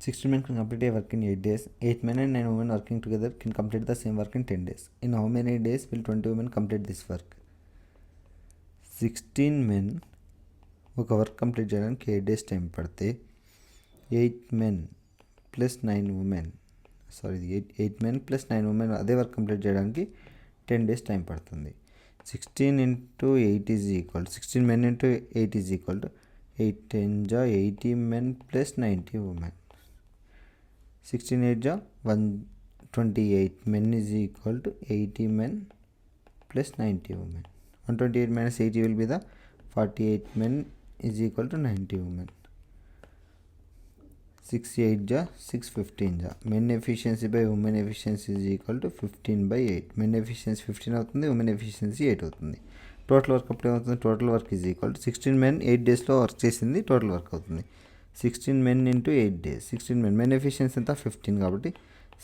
16 men can complete a work in 8 days. 8 men and 9 women working together can complete the same work in 10 days. In how many days will 20 women complete this work? 16 men ఒక work complete చేయడానికి 8 days time పడితే 8 men plus 9 women eight men plus 9 women అదే work complete చేయడానికి 10 days time పడుతుంది. 16 into 8 is equal 16 men into 8 is equal to 8 10 जा 80 men plus 90 women. 16 8 जा 128 men is equal to 80 men plus 90 women. 128 minus 80 will be the 48 men is equal to 90 women. 6 8 जा 6 15 जा men efficiency by women efficiency is equal to 15 by 8. men efficiency 15 అవుతుంది, women efficiency 8 అవుతుంది. Total work అప్పుడు ఏమవుతుంది? Total work is equal to 16 men 8 డేస్లో work చేసింది total work అవుతుంది. 16 men into 8 days. 16 men men efficiency ఎంత 15 కాబట్టి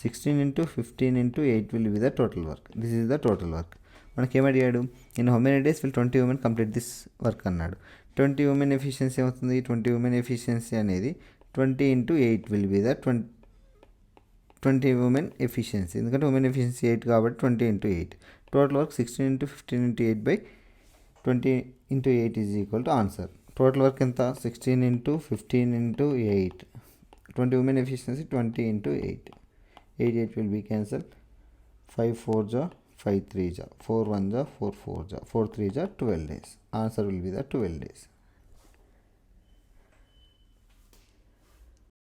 16 into 15 into 8 will be the total work. This is the total work. మనకి ఏమడిగాడు? In how many days will 20 women complete this work అన్నాడు. 20 women efficiency ఏమవుతుంది? 20 women efficiency అనేది 20 into 8 will be the 20 women efficiency. ఎందుకంటే women efficiency 8 కాబట్టి 20 into 8. Total work 16 into 15 into 8 by 20 into 8 is equal to answer. Total work ఎంత? 16 into 15 into 8. 20 women efficiency 20 into 8. 8 will be cancelled. 5 4 जा 5 3 जा 4 1 जा 4 4 जा 4 3 जा 12 days. Answer will be the 12 days.